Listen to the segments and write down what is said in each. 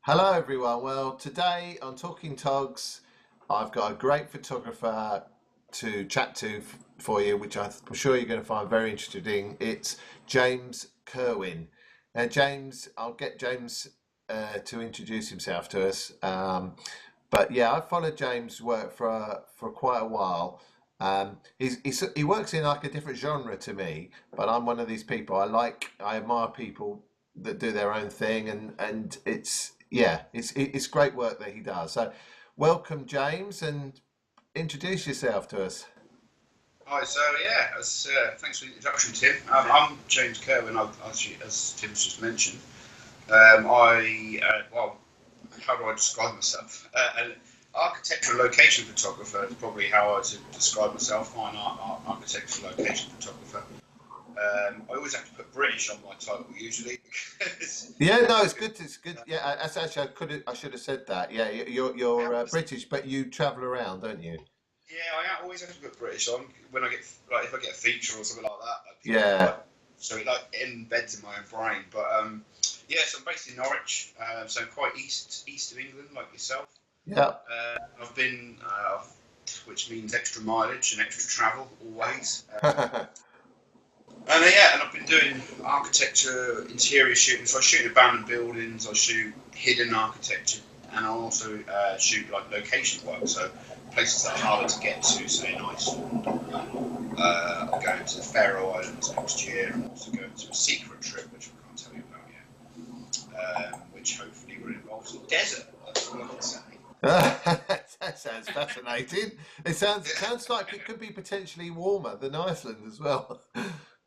Hello, everyone. Well, today on Talking Togs, I've got a great photographer to chat to for you, which I'm sure you're going to find very interesting. It's James Kerwin. Now, James, I'll get James to introduce himself to us. But yeah, I've followed James' work for quite a while. He works in like a different genre to me, but I'm one of these people. I admire people that do their own thing, and it's great work that he does. So, welcome, James, and introduce yourself to us. Hi, so yeah, thanks for the introduction, Tim. I'm James Kerwin, as Tim's just mentioned. Well, how do I describe myself? An architectural location photographer is probably how I would describe myself. I'm an architectural location photographer. I always have to put British on my title usually because Yeah, no, it's good. It's good. Yeah, that's actually I should have said that. Yeah, you're British, but you travel around, don't you? yeah, I always have to put British on when I get like if I get a feature or something like that. Yeah. So it like embeds in my own brain. But yeah, so I'm based in Norwich, so I'm quite east of England, like yourself. Yeah. I've been, which means extra mileage and extra travel always. And I've been doing architecture, interior shooting. So I shoot abandoned buildings, I shoot hidden architecture, and I also shoot like location work. So places that are harder to get to, say in Iceland. I'm going to the Faroe Islands next year. I'm also going to a secret trip, which I can't tell you about yet. Which hopefully will involve some desert. That's all I can say. That sounds fascinating. It sounds like it could be potentially warmer than Iceland as well.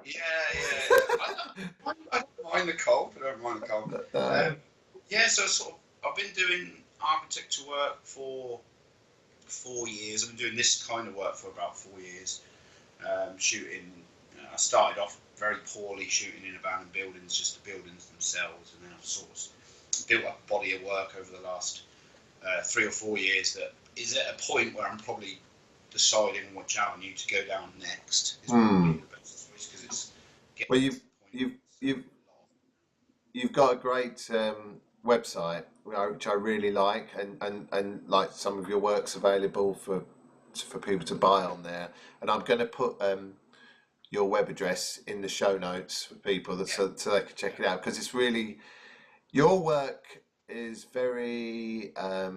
Yeah. I don't mind the cold. I don't mind the cold. Uh, Yeah, so I've been doing architecture work for 4 years. I've been doing this kind of work for about 4 years. Shooting. I started off very poorly shooting in abandoned buildings, just the buildings themselves, and then I've sort of built up a body of work over the last 3 or 4 years that is at a point where I'm probably deciding which avenue to go down next. Is probably hmm. the best choice because it's getting Well, to the point you've where you've it's you've got a great website, which I really like, and like some of your work's available for people to buy on there. And I'm going to put your web address in the show notes for people that yeah, so they can check it out because it's really your work is very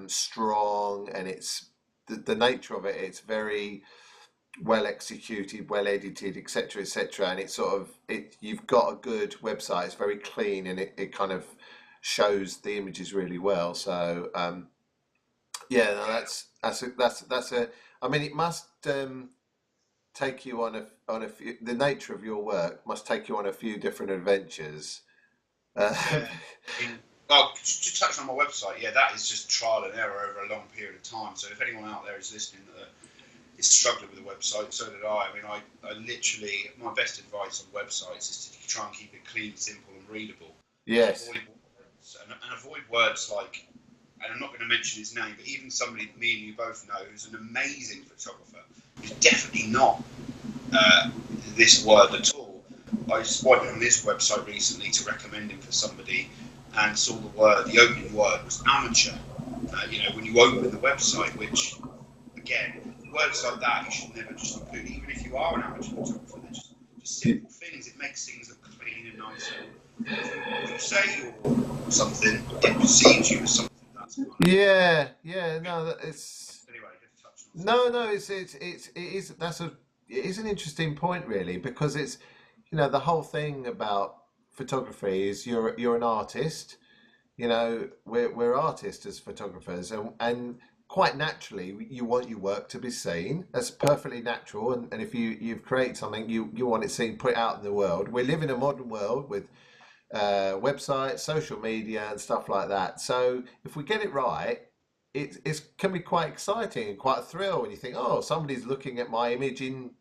strong, and it's the nature of it. It's very well executed, well edited, etc., etc. And it's sort of it. You've got a good website. It's very clean, and it kind of shows the images really well. So yeah, no, yeah. that's a. I mean, it must take you on a few. The nature of your work must take you on a few different adventures. Uh, Yeah. Well, just to touch on my website, yeah, that is just trial and error over a long period of time. So if anyone out there is listening that is struggling with a website, so did I. I mean, I literally, my best advice on websites is to try and keep it clean, simple, and readable, and yes. avoid words, and avoid words like, and I'm not going to mention his name, but even somebody that me and you both know who's an amazing photographer is definitely not uh, this word at all. I swiped on this website recently to recommend him for somebody and saw the opening word was amateur. When you open the website, which again, words like that you should never just include, even if you are an amateur photographer. They're just Y- simple things. It makes things look clean and nice. If you say you're something, it perceives you as something. That's kind of Yeah, yeah, no, it's anyway. Just touching on no, something. no, it is it is an interesting point really because it's the whole thing about photography is you're an artist. We're artists as photographers, and quite naturally you want your work to be seen. That's perfectly natural, and if you've created something, you want it seen, put out in the world. We live in a modern world with websites, social media, and stuff like that. So if we get it right, it can be quite exciting and quite a thrill when you think, oh, somebody's looking at my image in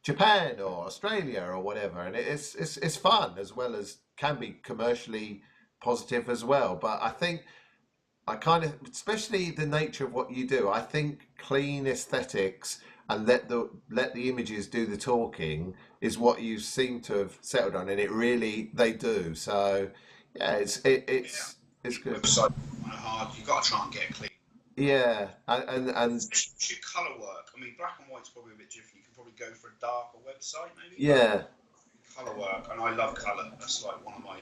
Japan or Australia or whatever, and it's fun as well as can be commercially positive as well. But I think I kind of, especially the nature of what you do, I think clean aesthetics and let the images do the talking is what you seem to have settled on, and it really they do. So yeah, Yeah. It's good. Website kind of hard. You've got to try and get it clean. Yeah, and Especially colour work. I mean, black and white's probably a bit different. You can probably go for a darker website, maybe, but yeah. colour work, and I love colour. That's like one of my.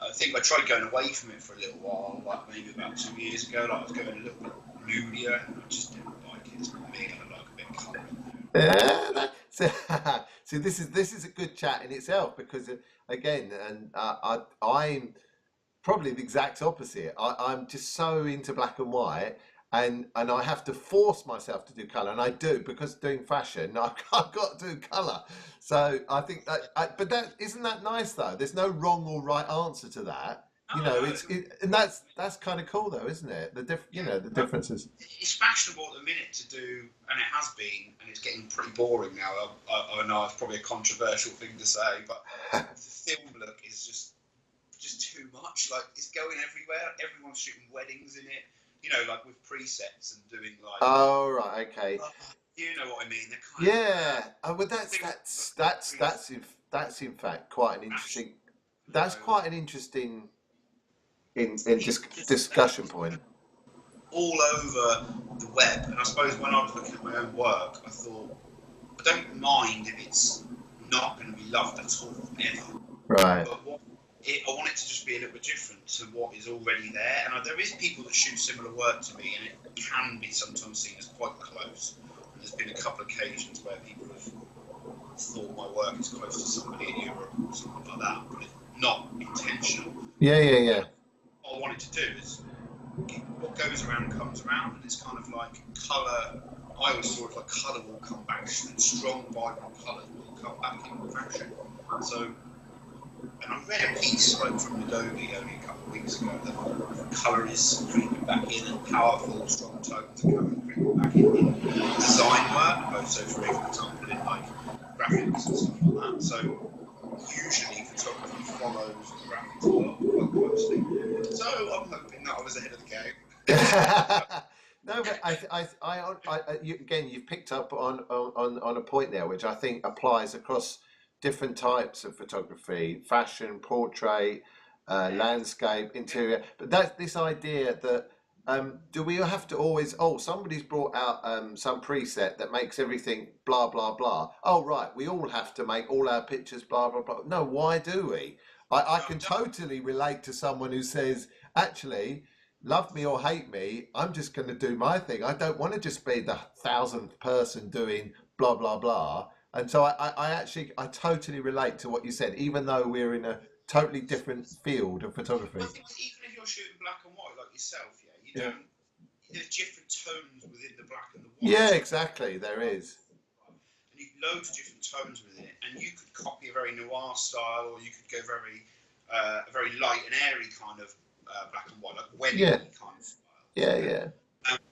I think I tried going away from it for a little while, like maybe about 2 years ago. Like I was going a little bit moodier, and I just didn't like it. It's not me. I like a bit of colour in there. See, this is a good chat in itself because again, and I'm probably the exact opposite. I'm just so into black and white, and I have to force myself to do color, and I do because doing fashion, I've got to do color. So I think but that isn't that nice though. There's no wrong or right answer to that. No, no, And that's kind of cool though, isn't it? yeah. The differences. It's fashionable at the minute to do, and it has been, and it's getting pretty boring now. I know it's probably a controversial thing to say, but the film look is just too much. Like it's going everywhere. Everyone's shooting weddings in it. You know, like with presets and doing like. Oh right, okay. You know what I mean? They're kind Yeah, well, that's in fact quite an interesting. That's quite an interesting discussion point. all over the web. And I suppose when I was looking at my own work, I thought, I don't mind if it's not going to be loved at all, ever. Right. But I want it to just be a little bit different to what is already there. And there is people that shoot similar work to me, and it can be sometimes seen as quite close. And there's been a couple of occasions where people have thought my work is close to somebody in Europe or something like that, but it's not intentional. Yeah. What I wanted to do is what goes around comes around, and it's kind of like colour. I always thought like colour will come back, and strong, vibrant colours will come back in fashion. So, and I read a piece like from Adobe only a couple of weeks ago that colour is creeping back in, and powerful, strong tones are creeping back in design work, both so for example in like graphics and stuff like that. So usually photography follows the graphics world quite closely. So I'm hoping that I was ahead of the game. No, but again, you've picked up on a point there, which I think applies across different types of photography: fashion, portrait, landscape, interior. But that's this idea that do we have to always? Oh, somebody's brought out some preset that makes everything blah blah blah. Oh, right, we all have to make all our pictures blah blah blah. No, why do we? I can totally relate to someone who says, actually, love me or hate me, I'm just going to do my thing. I don't want to just be the 1,000th person doing blah blah blah. And so I totally relate to what you said, even though we're in a totally different field of photography. I think even if you're shooting black and white like yourself, you don't. There's different tones within the black and the white. Yeah, exactly. There is. And loads of different tones within it, and you could copy a very noir style, or you could go a very light and airy kind of black and white, like wedding kind of style. Yeah.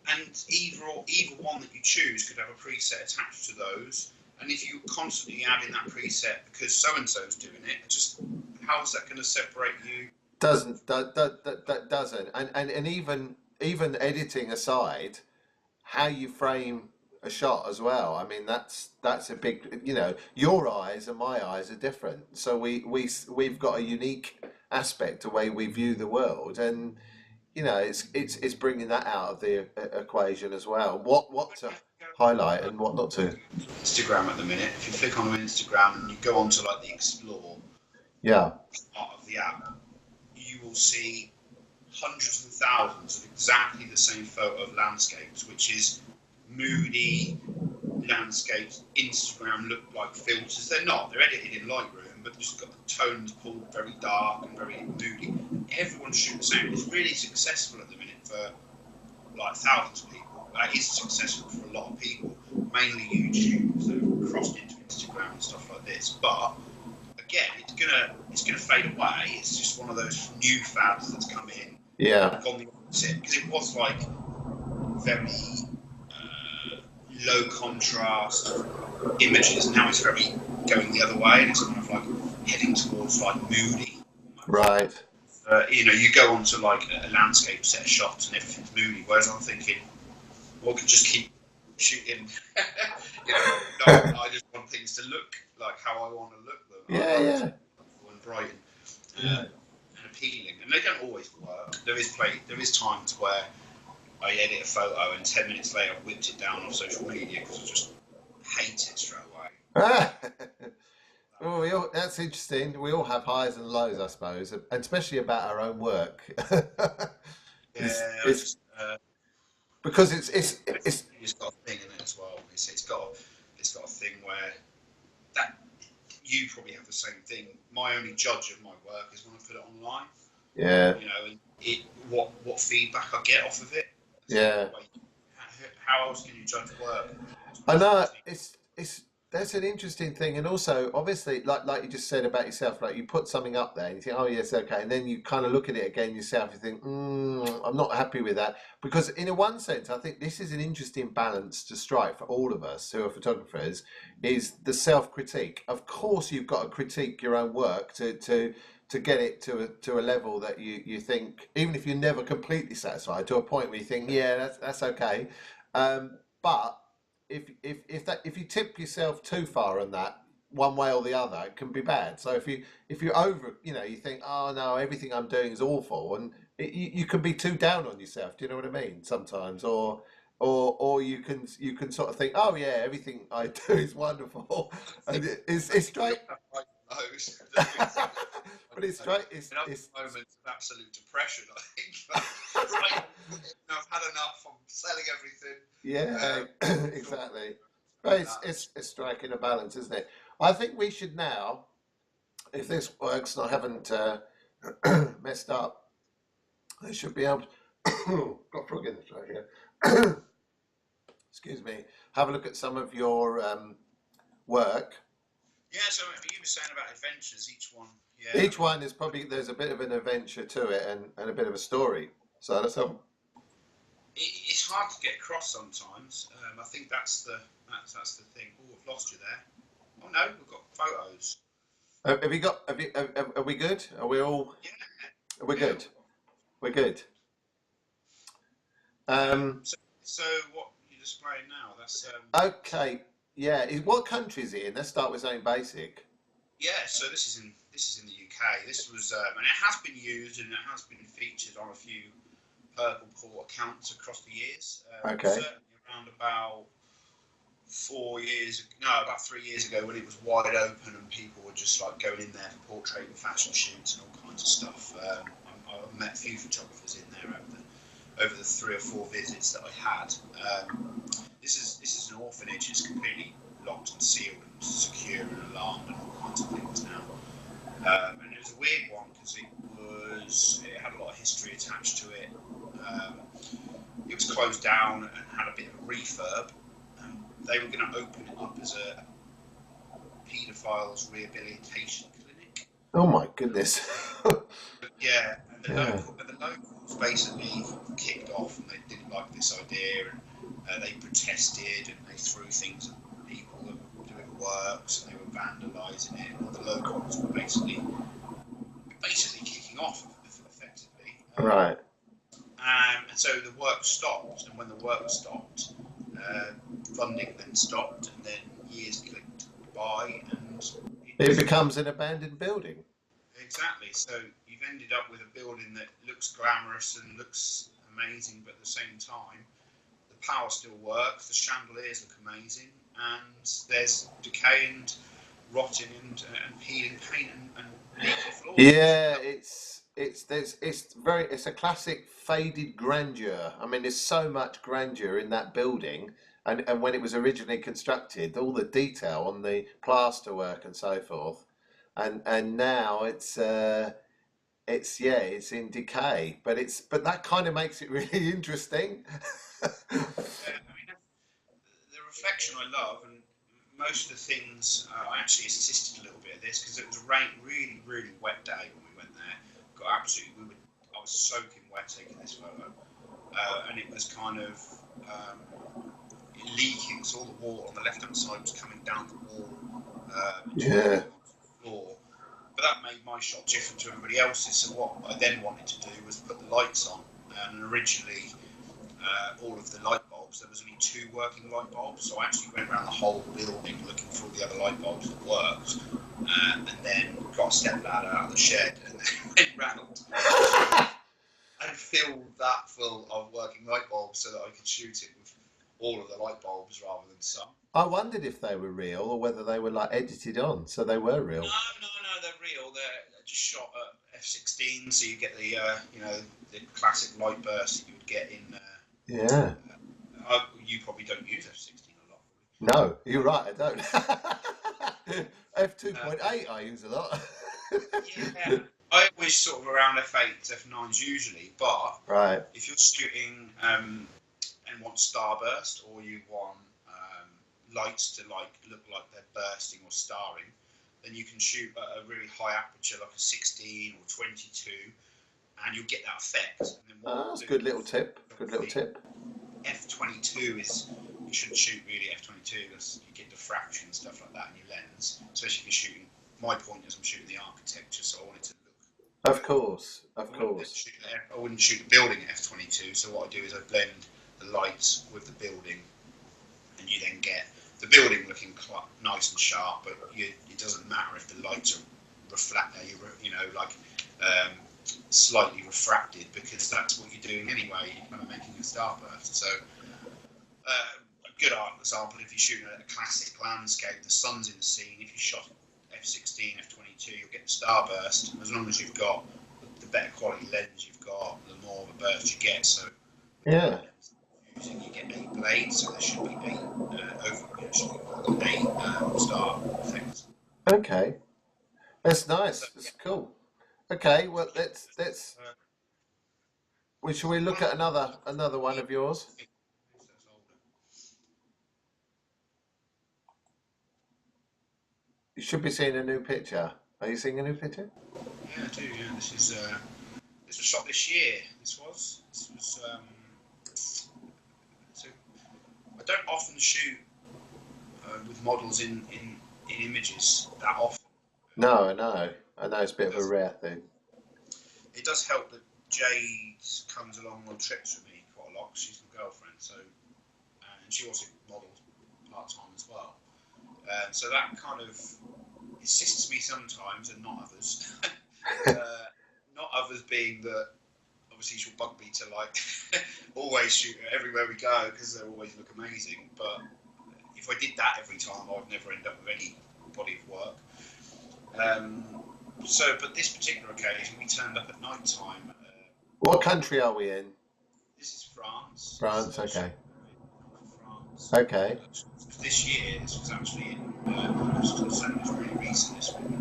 And either one that you choose could have a preset attached to those. And if you constantly add in that preset because so and so's doing it, just how's that going to separate you? That doesn't. And even editing aside, how you frame a shot as well. I mean, that's a big. Your eyes and my eyes are different, so we've got a unique aspect to the way we view the world, and it's bringing that out of the equation as well. What to highlight and what not to. Instagram at the minute. If you click on Instagram and you go onto like the Explore part of the app, you will see hundreds and thousands of exactly the same photo of landscapes, which is moody landscapes. Instagram look like filters. They're not. They're edited in Lightroom, but just got the tones pulled very dark and very moody. Everyone's shooting the same. It's really successful at the minute for like thousands of people. It is successful for a lot of people, mainly YouTubers that have crossed into Instagram and stuff like this. But again, it's gonna fade away. It's just one of those new fads that's come in. Yeah. Gone the opposite, because it was like very low contrast images. Now it's very going the other way, and it's kind of like heading towards like moody. Right. You go onto like a landscape set of shots and everything's moody. Whereas I'm thinking, well, I could just keep shooting. I just want things to look like how I want to look them. Yeah. And bright. And appealing, and they don't always work. There is times where I edit a photo and 10 minutes later I've whipped it down on social media because I just hate it straight away. Well, that's interesting. We all have highs and lows, I suppose, and especially about our own work. It's because it's got a thing in it as well. It's got a thing where that you probably have the same thing. My only judge of my work is when I put it online. Yeah. And what feedback I get off of it. Yeah. How else can you judge work? I know that's an interesting thing, and also obviously, like you just said about yourself, like you put something up there and you think, oh yes, okay, and then you kind of look at it again yourself, you think, I'm not happy with that, because in a one sense, I think this is an interesting balance to strike for all of us who are photographers, is the self-critique. Of course, you've got to critique your own work to get it to a level that you think, even if you're never completely satisfied, to a point where you think, yeah, that's okay, but if you tip yourself too far on that one way or the other, it can be bad. So if you over, you think, oh no, everything I'm doing is awful, and you can be too down on yourself. Do you know what I mean? Sometimes, or you can sort of think, oh yeah, everything I do is wonderful, and it's straight. But it's straight. It's moments of absolute depression. I think. Right, I've had enough. I'm selling everything. Yeah, exactly. But it's striking a balance, isn't it? I think we should now, if this works and I haven't messed up, I should be able to, got a frog in the throat here. Excuse me. Have a look at some of your work. Yeah, so you were saying about adventures, each one. Yeah. Each one is there's a bit of an adventure to it and a bit of a story. So that's all. It's hard to get across sometimes. I think that's the thing. Oh, I've lost you there. Oh no, we've got photos. Have you got? Are we good? Are we all? Yeah. We're good. We're good. So what you're displaying now? That's okay. Yeah. What country is it in? Let's start with something basic. Yeah. So this is in the UK. This was and it has been used and it has been featured on a few Purple Port accounts across the years. Okay. Certainly around about 3 years ago, when it was wide open and people were just like going in there for portrait and fashion shoots and all kinds of stuff. I've met a few photographers in there over the 3 or 4 visits that I had. This is an orphanage. It's completely locked and sealed and secure and alarmed and all kinds of things now. And it was a weird one because it had a lot of history attached to it. It was closed down and had a bit of a refurb. They were going to open it up as a paedophiles rehabilitation clinic. Oh my goodness. Yeah, and the locals basically kicked off and they didn't like this idea, and they protested and they threw things at people that were doing works and they were vandalising it, and the locals were basically kicking off effectively. Right. And so the work stopped, and when the work stopped, funding then stopped, and then years clicked by, and it becomes an abandoned building. Exactly. So you've ended up with a building that looks glamorous and looks amazing, but at the same time, the power still works, the chandeliers look amazing, and there's decay and rotting and peeling paint and leaky floors. Yeah, it's a classic faded grandeur. I mean, there's so much grandeur in that building, and when it was originally constructed, all the detail on the plasterwork and so forth, and now it's in decay, but that kind of makes it really interesting. Yeah, I mean, the reflection I love, and most of the things I actually assisted a little bit of this because it was a really, really wet day when we went there. I was soaking wet taking this photo, and it was kind of leaking, so all the water on the left-hand side was coming down the wall, the floor. But that made my shot different to everybody else's. So what I then wanted to do was put the lights on, and originally all of the light bulbs bulbs, there was only 2 working light bulbs. So I actually went around the whole building looking for all the other light bulbs that worked, and then got a step ladder out of the shed and then went round and filled that full of working light bulbs so that I could shoot it with all of the light bulbs rather than some. I wondered if they were real or whether they were like edited on, so they were real. No, they're real. They're just shot at f/16, so you get the the classic light burst that you would get in. Yeah. You probably don't use f/16 a lot. No, you're right. I don't. f2.8 I use a lot. Yeah, I always sort of around f8s, f9s usually, but right. if you're shooting and want starburst, or you want lights to look like they're bursting or starring, then you can shoot at a really high aperture, like a 16 or 22, and you'll get that effect. And then That's a good little tip. Good little tip. F22 is, you shouldn't shoot really F22 because you get diffraction and stuff like that in your lens, especially if you're shooting. My point is I'm shooting the architecture, so I want it to look. Of course. I wouldn't shoot the building at F22, so what I do is I blend the lights with the building, and you then get the building looking nice and sharp, but it doesn't matter if the lights are slightly refracted, because that's what you're doing anyway. You're kind of making a starburst. So a good example, if you're shooting a classic landscape, the sun's in the scene. If you shot f/16, f/22, you'll get the starburst. As long as you've got the better quality lens you've got, the more of a burst you get. So yeah. You get 8 blades, so there should be 8 star effects. Okay, that's nice. That's cool. Okay, well let's. Shall we look at another one of yours? You should be seeing a new picture. Are you seeing a new picture? Yeah, I do. Yeah, this was shot this year. This was. So I don't often shoot with models in images that often. No, I know it's a bit of a rare thing. It does help that Jade comes along on trips with me quite a lot. She's my girlfriend, so and she also models part time as well. So that kind of assists me sometimes, and not others. Not others being that obviously she'll bug me to always shoot everywhere we go because they always look amazing. But if I did that every time, I'd never end up with any body of work. But this particular occasion, we turned up at night time. What country are we in? This is France. France, okay. France. Okay. This year, this was actually in August, so it was really recent this week.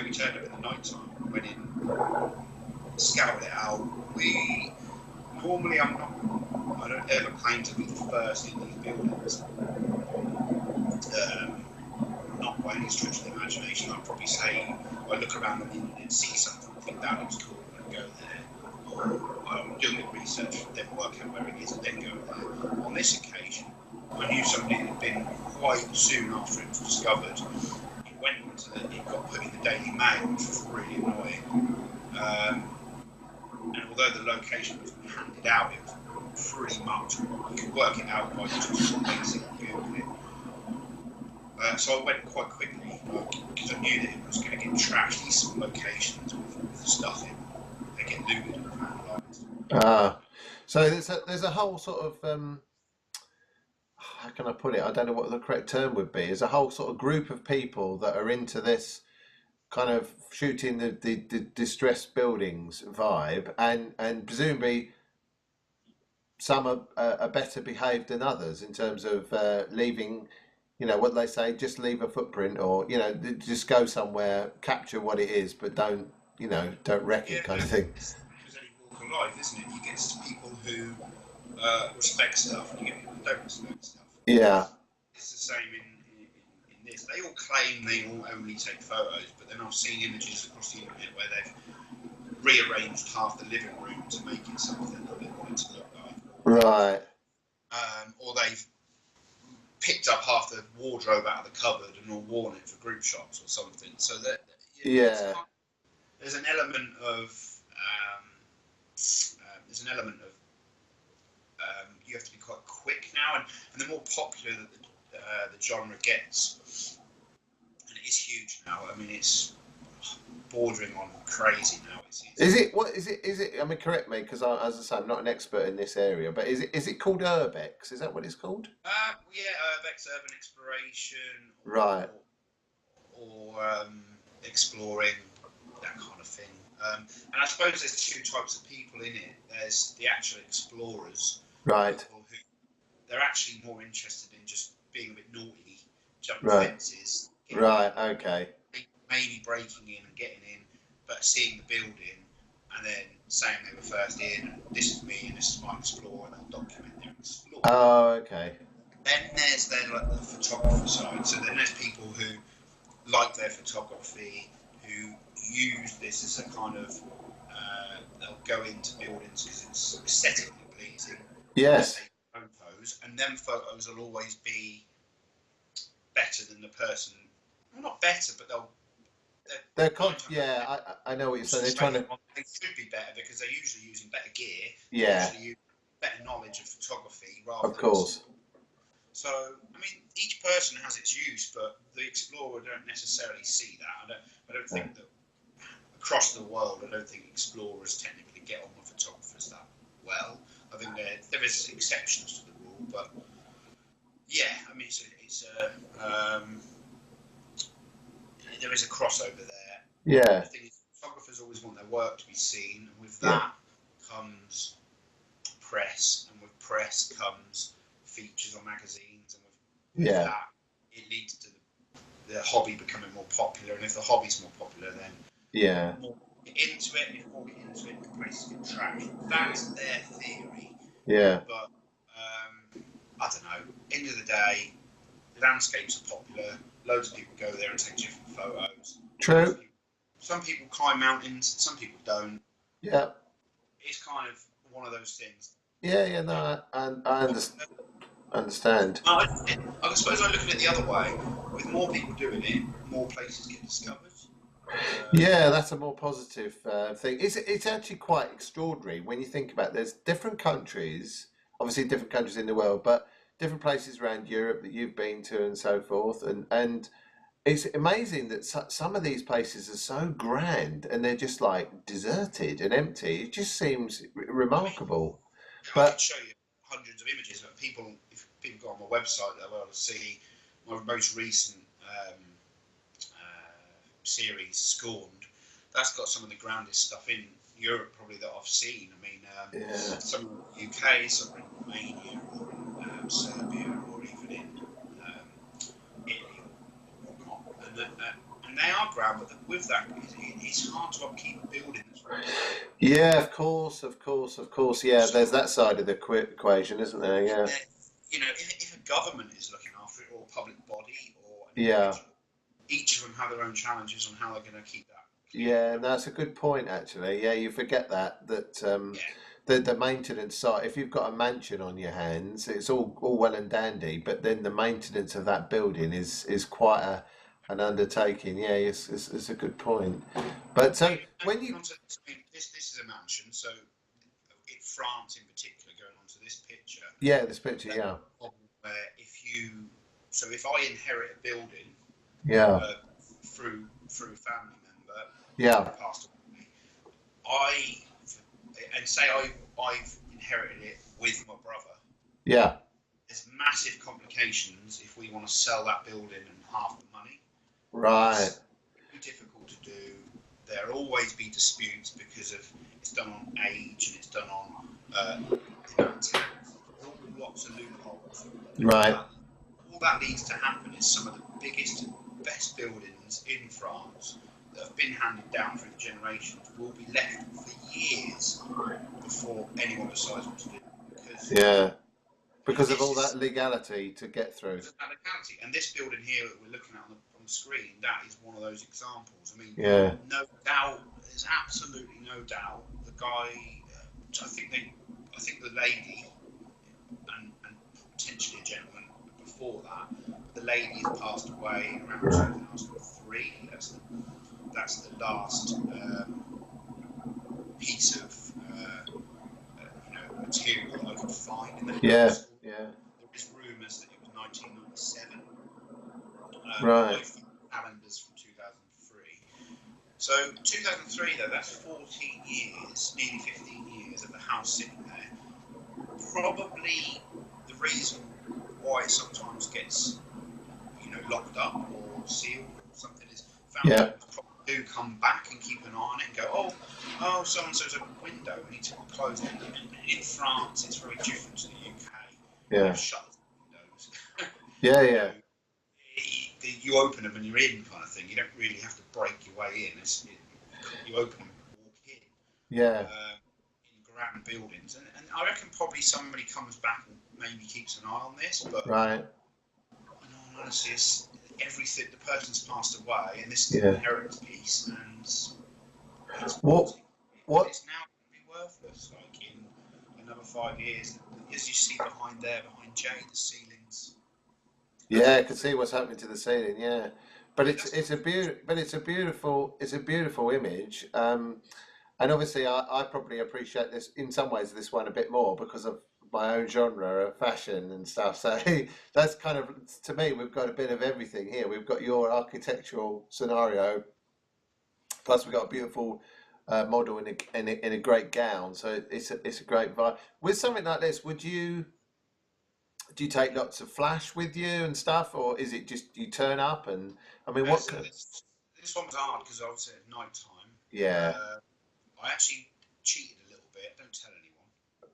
We turned up in the night time, went in, scouted it out. I don't ever claim to be the first in these buildings. Not by any stretch of the imagination. I'd probably say I look around and see something, think that looks cool, and go there. Or I'm doing the research, then work out where it is, and then go there. On this occasion, I knew somebody that had been quite soon after it was discovered. It got put in the Daily Mail, which was really annoying. And although the location was handed out, it was pretty much, you could work it out by just basic Google it. So I went quite quickly because I knew that it was going to get trashed. These sort of locations with the stuff in, they get looted and vandalised. So there's a whole sort of how can I put it? I don't know what the correct term would be. There's a whole sort of group of people that are into this kind of shooting the distressed buildings vibe, and presumably some are better behaved than others in terms of leaving, what they say, just leave a footprint, or just go somewhere, capture what it is, but don't wreck it, kind of thing. It's any walk of life, isn't it? You get people who respect stuff, and you get people who don't respect stuff. Yeah. It's the same in this. They all claim they all only take photos, but then I've seen images across the internet where they've rearranged half the living room to make it something that they want it to look like. Right. Or they've picked up half the wardrobe out of the cupboard and all worn it for group shots or something. So that there's an element of You have to be quite quick now, and the more popular that the genre gets, and it is huge now. I mean, it's bordering on crazy now. Is it what is it? Is it? I mean, correct me because as I say, I'm not an expert in this area. But is it called urbex? Is that what it's called? Yeah, urbex, urban exploration, Right. or exploring, that kind of thing. And I suppose there's two types of people in it. There's the actual explorers, Right. people who they're actually more interested in just being a bit naughty, jumping Right. fences, Right. Okay. maybe breaking in and getting in, but seeing the building and then saying they were first in, and this is me and this is my explorer, and they'll document their explore. Oh, okay. Then there's like the photographer side. So then there's people who like their photography, who use this as a kind of they'll go into buildings because it's aesthetically pleasing. Yes. Take photos, and them photos will always be better than the person. Well, not better, but Yeah, I know what you're saying. They're trying to. They should be better because they're usually using better gear. Yeah. Usually using better knowledge of photography rather Of course. So, I mean, each person has its use, but the explorer don't necessarily see that. I don't think that across the world, I don't think explorers technically get on with photographers that well. I think there is exceptions to the rule, but yeah, I mean, there is a crossover there. Yeah. The thing is, photographers always want their work to be seen, and with that comes press, and with press comes features on magazines, and with that it leads to the hobby becoming more popular, and if the hobby's more popular, then more get into it, and if more get into it, the places get traction. That's their theory. Yeah. But I don't know. End of the day, landscapes are popular. Loads of people go there and take different photos. True. Some people climb mountains, some people don't. Yeah. It's kind of one of those things. Yeah, no, I understand. I suppose I look at it the other way. With more people doing it, more places get discovered. Yeah, that's a more positive thing. It's actually quite extraordinary when you think about it. There's different countries, obviously different countries in the world, but different places around Europe that you've been to and so forth. And it's amazing that some of these places are so grand and they're just like deserted and empty. It just seems remarkable. I can show you hundreds of images, but if people go on my website, they'll be able to see my most recent series, Scorned. That's got some of the grandest stuff in Europe probably that I've seen. I mean, some in the UK, some in Romania, or in Serbia, or even in Italy or whatnot. And they are grand, but with that, it's hard to upkeep a building that's really. Yeah, of course. Yeah, there's that side of the equation, isn't there? Yeah. You know, if a government is looking after it, or a public body, or an individual, each of them have their own challenges on how they're going to keep that. Yeah, and that's a good point, actually. Yeah, you forget that the maintenance side. If you've got a mansion on your hands, it's all well and dandy, but then the maintenance of that building is quite an undertaking. Yeah, it's a good point. But so when you this is a mansion, so in France in particular, going on to this picture. Yeah, this picture. Yeah. Where if I inherit a building. Yeah. Through a family member. Yeah. Passed away. I've inherited it with my brother. Yeah. There's massive complications if we want to sell that building and half the money. Right. It's very difficult to do. There'll always be disputes because of it's done on age and it's done on tax. Lots of loopholes. Right. All that needs to happen is some of the biggest, best buildings in France that have been handed down through the generations will be left for years before anyone decides what to do. Because of all that legality to get through. That legality. And this building here that we're looking at on the screen, that is one of those examples. I mean, no doubt, there's absolutely no doubt. The guy, I think the lady, and potentially a gentleman before that, the lady has passed away around 2003. That's the last piece of material that I could find in the Yeah, house. yeah. There is rumours that it was 1997. Right. I found calendars from 2003. So 2003, though, that's 14 years, nearly 15 years of the house sitting there. Probably the reason why it sometimes gets, locked up or sealed or something is family Yeah. members probably do come back and keep an eye on it and go, oh, so and so's opened a window, we need to close it. And in France, it's very different to the UK. Yeah. They've shut the windows. Yeah, yeah. You open them and you're in, kind of thing. You don't really have to break your way in. You open them and walk in. Yeah. In grand buildings, and I reckon probably somebody comes back and maybe keeps an eye on this, but Right. in all honesty, it's everything. The person's passed away, and this is Yeah. an inheritance piece, and it's What? it's now going to be worthless. Like in another 5 years, as you see behind Jay, the ceilings. Yeah, I can see what's happening to the ceiling. Yeah, but it's a beautiful image. And obviously, I probably appreciate this in some ways, this one a bit more because of my own genre of fashion and stuff. So that's kind of, to me, we've got a bit of everything here. We've got your architectural scenario, plus we've got a beautiful model in a great gown. So it's a great vibe. With something like this, do you take lots of flash with you and stuff, or is it just you turn up and I mean, what? So this one was hard because obviously at night time. Yeah. I actually cheated a little bit. Don't tell anyone.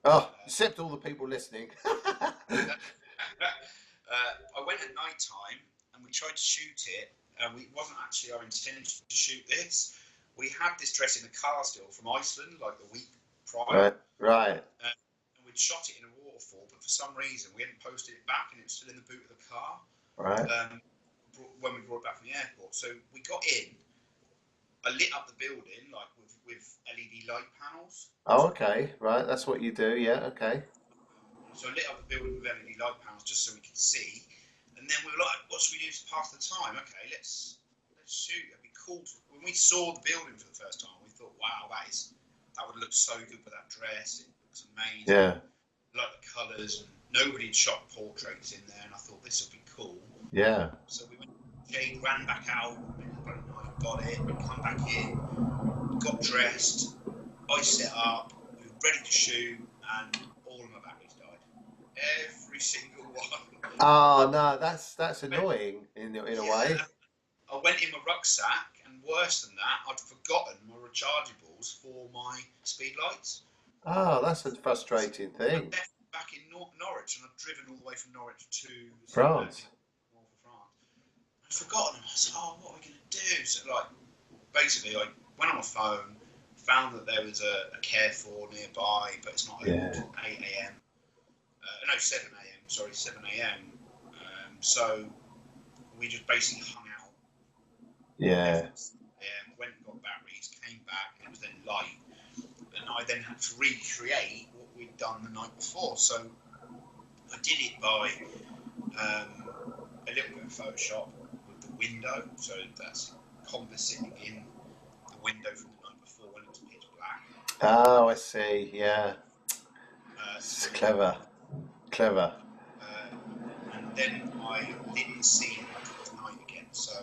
Oh, except all the people listening. I went at night time and we tried to shoot it. It wasn't actually our intention to shoot this. We had this dress in a car still from Iceland, like the week prior. Right. And we'd shot it in a waterfall, but for some reason we hadn't posted it back, and it was still in the boot of the car. Right. When we brought it back from the airport, so we got in. I lit up the building like with LED light panels. Oh, okay. Right. That's what you do. Yeah. Okay. So I lit up the building with LED light panels just so we could see. And then we were like, what should we do to pass the time? Okay, let's shoot. It'd be cool. When we saw the building for the first time, we thought, wow, that would look so good with that dress. It looks amazing. Yeah. Like the colours. And nobody had shot portraits in there, and I thought this would be cool. Yeah. So we went. Jade ran back out. Got it. Come back in. Got dressed. I set up. We were ready to shoot, and all of my batteries died. Every single one. Oh no, that's annoying in a way. I went in my rucksack, and worse than that, I'd forgotten my rechargeables for my speed lights. Oh, that's a frustrating thing. I left back in Norwich, and I've driven all the way from Norwich to France. North of France. I'd forgotten them. I said, "Oh, what are we going to do?" So, basically, I went on my phone, found that there was a Carrefour nearby, but it's not open until 8 a.m. No, 7 a.m. Sorry, 7 a.m. So we just basically hung out. Yeah. Went and got batteries, came back, and it was then light. And I then had to recreate what we'd done the night before. So I did it by a little bit of Photoshop with the window. So that's compositing in the window from the night before when it was pitch black. Oh, I see. Yeah. It's clever. And then I lit the scene like it was night again. So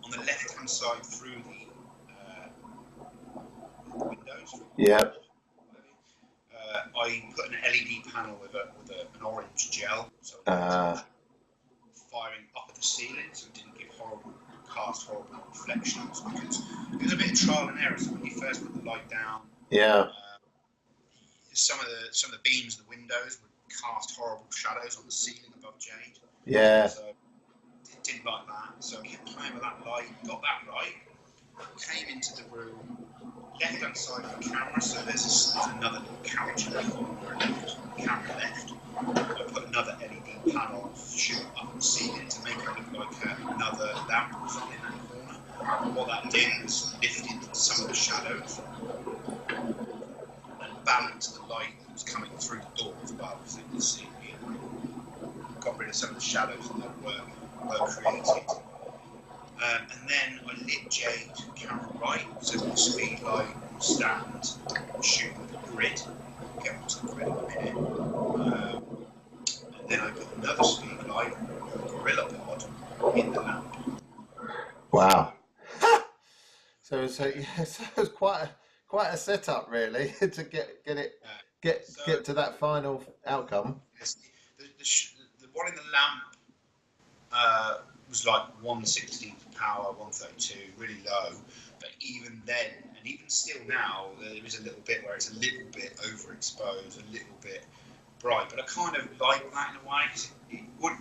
on the left-hand side through the windows. Yeah. I put an LED panel with an orange gel, so firing up at the ceiling, so it didn't give horrible reflections. Because it was a bit of trial and error. So when you first put the light down, some of the beams of the windows would cast horrible shadows on the ceiling above Jade. Yeah. So it didn't like that. So I kept playing with that light, got that right, came into the room. Left hand side of the camera, so there's another little couch in the corner, camera left. I put another LED panel shoot up the ceiling to make it look like another lamp was on in that corner. What that did was lifted some of the shadows and balanced the light that was coming through the door as well, so you can see it. Got rid of some of the shadows that were created. And then I lit Jade camera right, so the speed light stand, shoot with the grid, get onto the grid in a minute. And then I put another speed light, Gorilla Pod, in the lamp. Wow. So yeah, so it's quite a setup really to get to that final outcome. Yes, the one in the lamp was like 1/16th power, 132, really low. But even then, and even still now, there is a little bit where it's a little bit overexposed, a little bit bright. But I kind of like that in a way, 'cause it would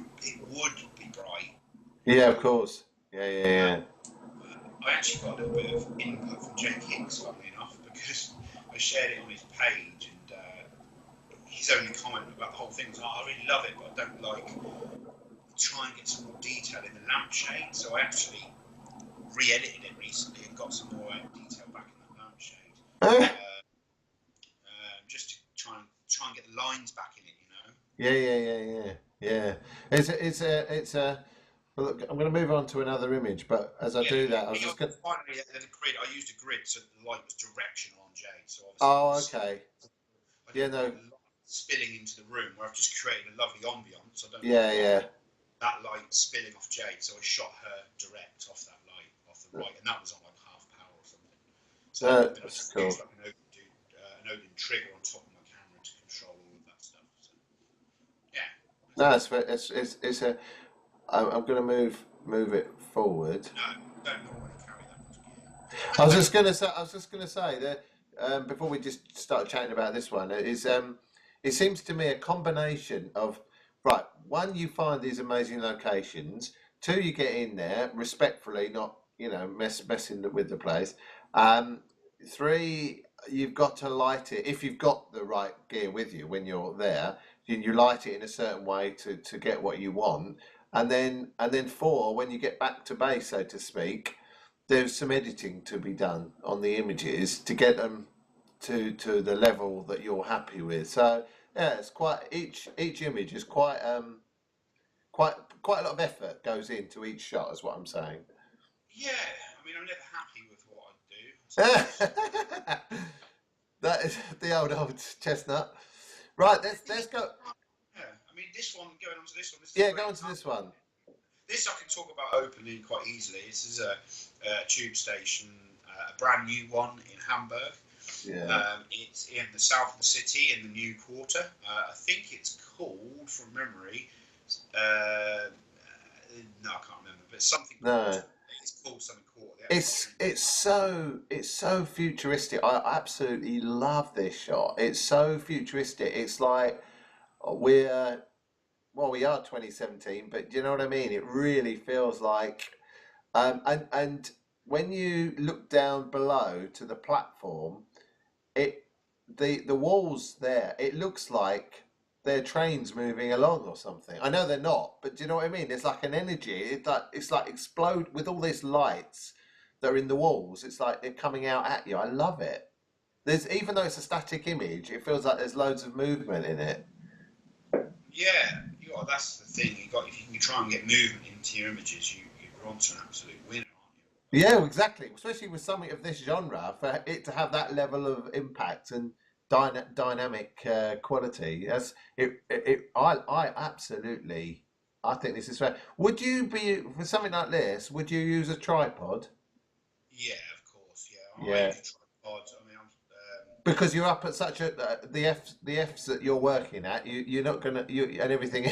be bright. Yeah, of course. Yeah. I actually got a little bit of input from Jake Hicks, funnily enough, because I shared it on his page, and his only comment about the whole thing was, "Oh, I really love it, but I don't like try and get some more detail in the lampshade." So I actually re-edited it recently and got some more detail back in that lampshade, just to try and get the lines back in it, you know. Yeah. It's a. Well, look, I'm going to move on to another image, but as I do that, I was just going. Finally, the grid. I used a grid so the light was directional on Jade. So Oh, obviously, okay. I Yeah, didn't no. want the light spilling into the room where I've just created a lovely ambience. I don't Yeah. that light spilling off Jade, so I shot her direct off that light, off the right, and that was on like half power or something. So That's cool. used like an Odin trigger on top of my camera to control all of that stuff. So, yeah. No, it's a. I'm going to move it forward. No, don't normally carry that much gear. I was just going to say that before we just start chatting about this one, it seems to me a combination of right. One, you find these amazing locations. Two, you get in there respectfully, not messing with the place. Three, you've got to light it if you've got the right gear with you when you're there. You light it in a certain way to get what you want. And then four, when you get back to base, so to speak, there's some editing to be done on the images to get them to the level that you're happy with. So yeah, it's quite each image is quite quite a lot of effort goes into each shot, is what I'm saying. Yeah, I mean, I'm never happy with what I do. That is the old chestnut. Right, let's go. Yeah, I mean, this one, going on to this one. Yeah, go on to this one. This I can talk about openly quite easily. This is a tube station, a brand new one in Hamburg. Yeah. It's in the south of the city, in the new quarter. I think it's called, from memory, no, I can't remember, but something. No. It's called something quarter. It's so futuristic. I absolutely love this shot. It's so futuristic. It's like we are 2017, but do you know what I mean? It really feels like and when you look down below to the platform, it the walls there, it looks like they're trains moving along or something. I know they're not, but do you know what I mean? It's like an energy. It's like explode with all these lights that are in the walls. It's like they're coming out at you. I love it. There's even though it's a static image, it feels like there's loads of movement in it. Yeah, that's the thing. If you can try and get movement into your images, you're onto an absolute winner, aren't you? Yeah, exactly. Especially with something of this genre, for it to have that level of impact and dynamic quality, I absolutely, I think this is fair. Would you be for something like this? Would you use a tripod? Yeah, of course. Yeah, Yeah. I use a tripod. I mean, Because you're up at such a the Fs that you're working at, you're not gonna and everything.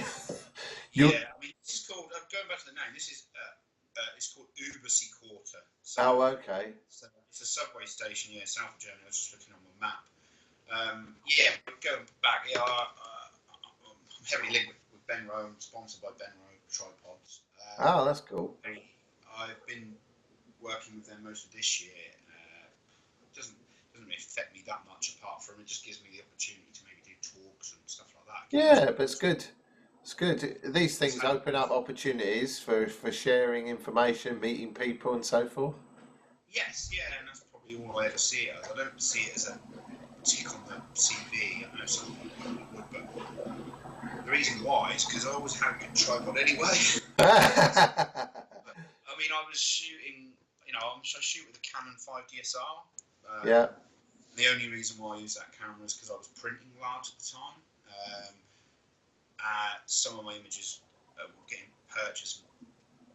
yeah, I mean, this is called. Going back to the name, this is it's called Übersee Quarter. So Oh, okay. it's a subway station. Yeah, south of Germany. I was just looking on my map. Yeah, going back. Yeah, I'm heavily linked with Benro. I'm sponsored by Benro tripods. Oh, that's cool. I've been working with them most of this year. Doesn't really affect me that much apart from it just gives me the opportunity to maybe do talks and stuff like that. Yeah, but it's good. It's good. These things open up opportunities for sharing information, meeting people, and so forth. Yes, yeah, and that's probably all I ever see it as. I don't see it as a tick on the CV. I know some people would, but the reason why is because I always had a good tripod anyway. I mean, I was shooting, I shoot with a Canon 5 DSR. Yeah. The only reason why I use that camera is because I was printing large at the time. Some of my images were getting purchased and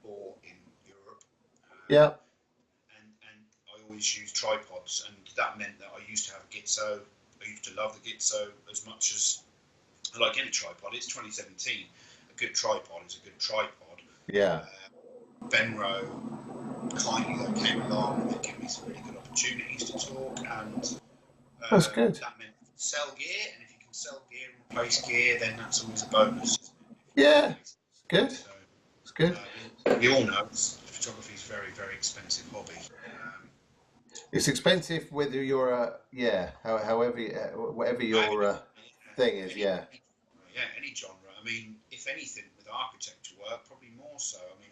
bought in Europe. Yeah. And I always use tripods, and that meant that I used to have a Gitzo. I used to love the Gitzo as much as I like any tripod. It's 2017. A good tripod is a good tripod. Yeah. Benro kindly though came along and they gave me some really good opportunities to talk, and That's good. that meant sell gear, and if you can sell gear and replace gear, then that's always a bonus, isn't it? Yeah. It's good. So, it's good. We all know photography is a very, very expensive hobby. It's expensive whether you're however, whatever your thing is, Yeah, any genre. I mean, if anything, with architecture work, probably more so. I mean,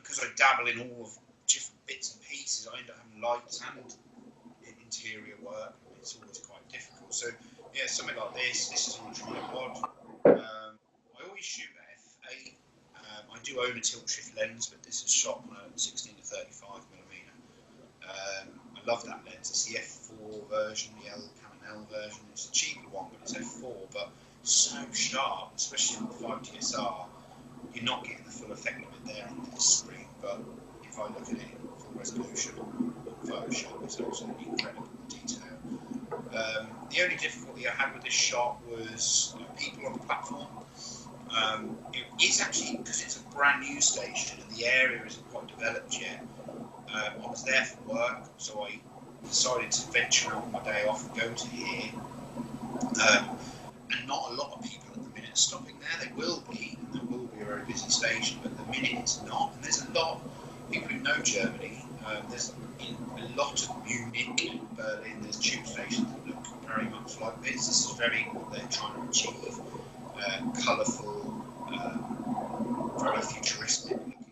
because I dabble in all of different bits and pieces, I end up having lights and interior work. It's always quite difficult. So, yeah, something like this is on a tripod. I always shoot at f8. I do own a tilt shift lens, but this is shot on a 16 to 35 millimeter. I love that lens. It's the f4 version, the Canon L version. It's a cheaper one, but it's f4, but so sharp, especially with 5DSR. You're not getting the full effect of it there on this screen, but if I look at it in full resolution on Photoshop, it's absolutely incredible detail. The only difficulty I had with this shot was people on the platform. It is actually, because it's a brand new station and the area isn't quite developed yet, I was there for work, so I decided to venture out on my day off and go to here. And not a lot of people at the minute stopping there. They will be, and there will be a very busy station, but at the minute it's not. And there's a lot of people who know Germany. There's a lot of Munich, Berlin. There's tube stations that look very much like this. This is very what they're trying to achieve. Colourful, very futuristic looking.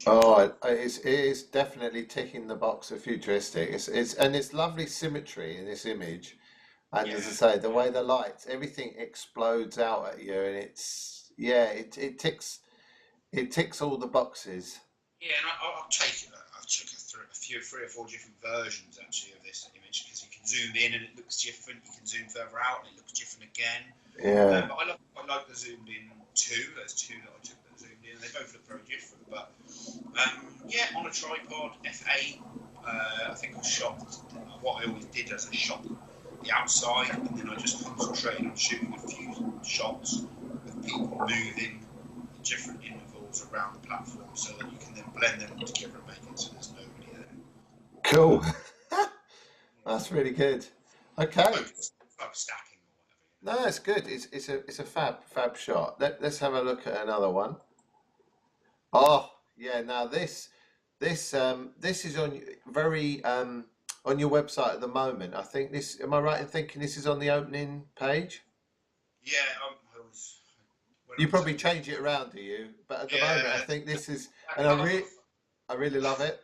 Oh, it is definitely ticking the box of futuristic. It's lovely symmetry in this image. And as I say, the way the lights, everything explodes out at you, and it ticks all the boxes. Yeah, and I've taken three or four different versions actually of this image, because you can zoom in and it looks different. You can zoom further out and it looks different again. Yeah. But I like the zoomed in two. There's two that I took that zoomed in, and they both look very different. But on a tripod, f8. I think I shot. What I always did is I shot the outside, and then I just concentrated on shooting a few shots with people moving in different intervals around the platform, so that you can then blend them all together and make it so there's nobody there. Cool. That's really good. Okay. Like stacking or whatever. No, it's good. It's a fab shot. Let's have a look at another one. Oh yeah. Now this is on very on your website at the moment. I think this. Am I right in thinking this is on the opening page? Yeah, You probably change it around, do you? But at the moment, I think this is, and I really love it.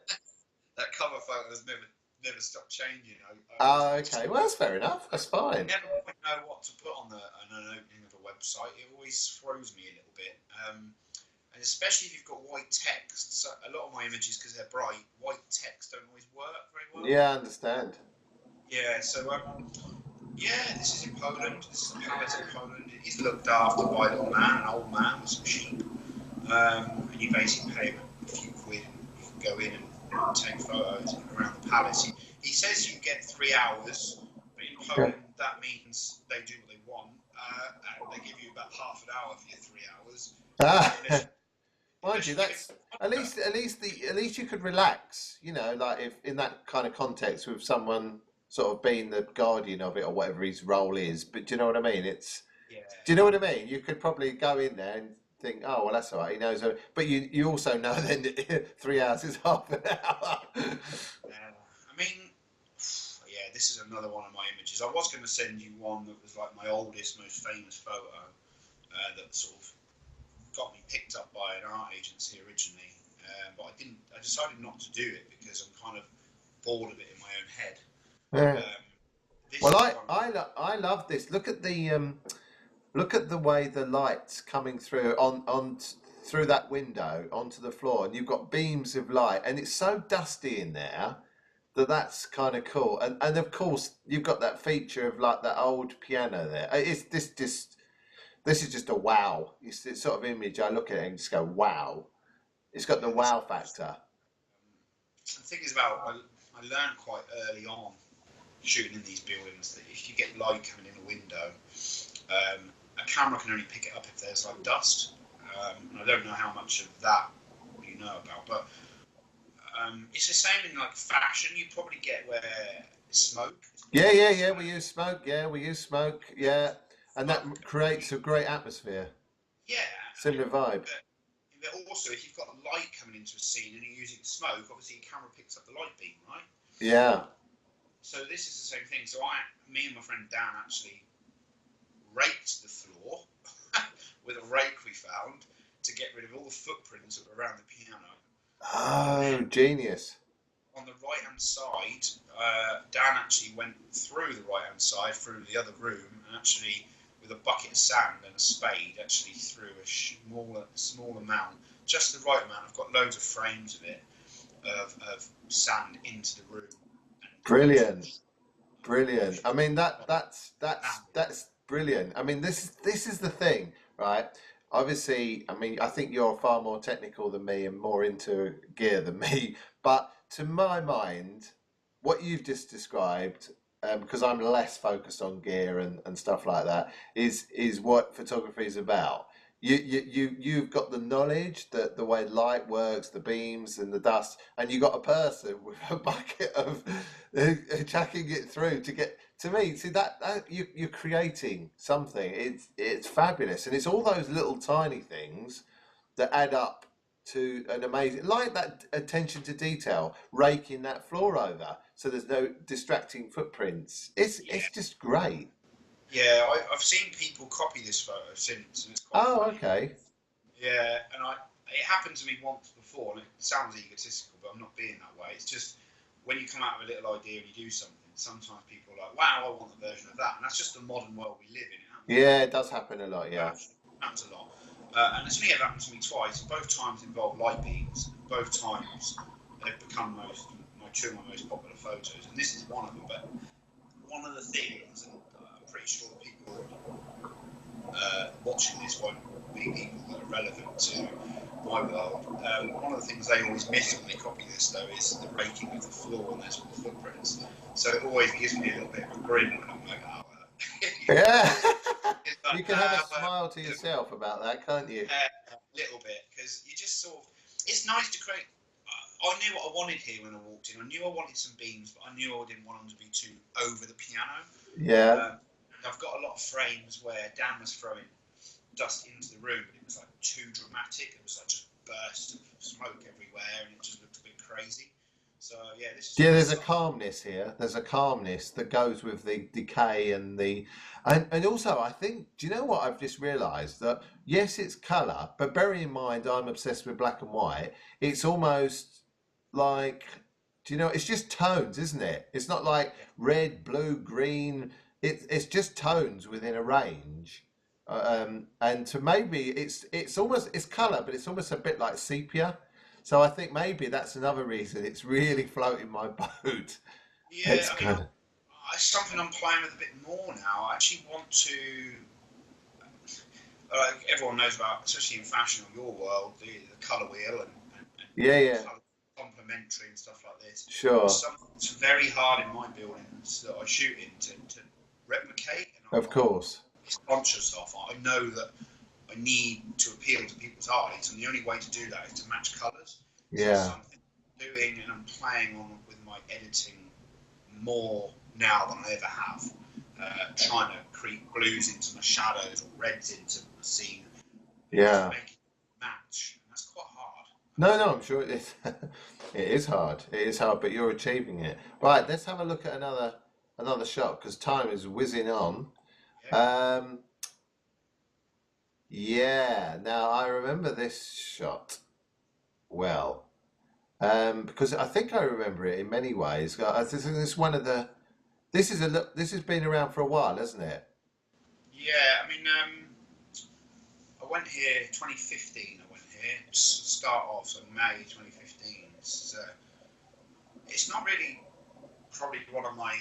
That cover photo has never stopped changing. Okay. Well, that's fair enough. That's fine. I never quite know what to put on an opening of a website. It always throws me a little bit. And especially if you've got white text. So a lot of my images, because they're bright, white text don't always work very well. Yeah, I understand. Yeah, so this is in Poland. This is a palace in Poland. It is looked after by a little man, an old man with some sheep. And you basically pay him a few quid, and you can go in and take photos around the palace. He says you get 3 hours, but in Poland that means they do what they want. And they give you about half an hour for your 3 hours. Mind you, that's at least you could relax, like if in that kind of context with someone sort of being the guardian of it or whatever his role is. But do you know what I mean? Do you know what I mean? You could probably go in there and think, oh well, that's all right. He knows, but you also know then that 3 hours is half an hour. This is another one of my images. I was going to send you one that was like my oldest, most famous photo that sort of got me picked up by an art agency originally, but I didn't. I decided not to do it because I'm kind of bored of it in my own head. I love this. Look at the way the light's coming through on through that window onto the floor, and you've got beams of light, and it's so dusty in there that's kind of cool. And of course you've got that feature of like that old piano there. It's this is just a wow. It's sort of image. I look at it and just go wow. It's got the Yeah, this, wow factor. the thing is about I learned quite early on shooting in these buildings that if you get light coming in a window, a camera can only pick it up if there's like dust. And I don't know how much of that you know about, but it's the same in like fashion. You probably get where smoke. Yeah, It's yeah, like yeah. We use smoke. Yeah, we use smoke. Yeah, and that smoke. creates a great atmosphere. Yeah, Similar vibe. but also if you've got light coming into a scene and you're using smoke, obviously your camera picks up the light beam, right? Yeah. So this is the same thing. So me and my friend Dan actually raked the floor with a rake we found to get rid of all the footprints that were around the piano. And Oh, then genius. on the right hand side, Dan actually went through the right hand side, through the other room, and actually, with a bucket of sand and a spade, actually threw a small amount, just the right amount. I've got loads of frames of it, of sand into the room. Brilliant. Brilliant. I And mean that's brilliant. I mean this is the thing, right? Obviously, I mean I think you're far more technical than me and more into gear than me, but to my mind, what you've just described, because I'm less focused on gear and stuff like that, is what photography is about. You've got the knowledge that the way light works, the beams and the dust, and you got a person with a bucket of chucking it through to get to me. See that you're creating something. It's fabulous, and it's all those little tiny things that add up to an amazing, like that attention to detail, raking that floor over so there's no distracting footprints. yeah, It's just great. yeah, I've seen people copy this photo since, and it's quite Oh, funny. okay. Yeah, and it happened to me once before, and it sounds egotistical, but I'm not being that way. It's just when you come out of a little idea and you do something, sometimes people are like, "Wow, I want a version of that," and that's just the modern world we live in. It happens Yeah, it does happen a lot. Yeah. happens a lot, and it's only ever happened to me twice. Both times involve light beams. Both times they've become two of my most popular photos, and this is one of them. But one of the things, and I'm pretty sure the people watching this won't be people that are relevant to my world. One of the things they always miss when they copy this, though, is the raking of the floor and there's all the footprints. So it always gives me a little bit of a grin when I'm like, oh, Yeah. it's like, You can have a smile to yourself about that, can't you? a little bit, because you just sort of, it's nice to create. I knew what I wanted here when I walked in. I knew I wanted some beams, but I knew I didn't want them to be too over the piano. Yeah. And I've got a lot of frames where Dan was throwing dust into the room, but it was like too dramatic. It was like just bursts of smoke everywhere, and it just looked a bit crazy. So yeah, this is Yeah, just there's a calmness here. There's a calmness that goes with the decay and and also I think, do you know what I've just realised? That yes, it's colour, but bearing in mind I'm obsessed with black and white, it's almost like, do you know, it's just tones, isn't it? It's not like yeah, red, blue, green. It's just tones within a range. And to maybe it's almost it's colour, but it's almost a bit like sepia. So I think maybe that's another reason it's really floating my boat. yeah. It's I mean, kind of it's something I'm playing with a bit more now. I actually want to. Everyone knows about, especially in fashion or your world, the colour wheel yeah, and yeah, colour complementary and stuff like this. sure, It's very hard in my buildings that I shoot in to replicate, and of course, it's conscious of. I know that I need to appeal to people's eyes, and the only way to do that is to match colours. So it's yeah, something I'm doing, and I'm playing on with my editing more now than I ever have. Trying to create blues into my shadows or reds into my scene, and just yeah. make it match. And that's quite hard. No, no, I'm sure it is. It is hard. It is hard, but you're achieving it. Right, let's have a look at another shot because time is whizzing on. Yeah, Um, yeah. Now I remember this shot well. Because I think I remember it in many ways. I think it's one of the. This is a look. This has been around for a while, hasn't it? yeah. I mean, I went here 2015. I went here to start off, so May 2015. It's not really. probably one of my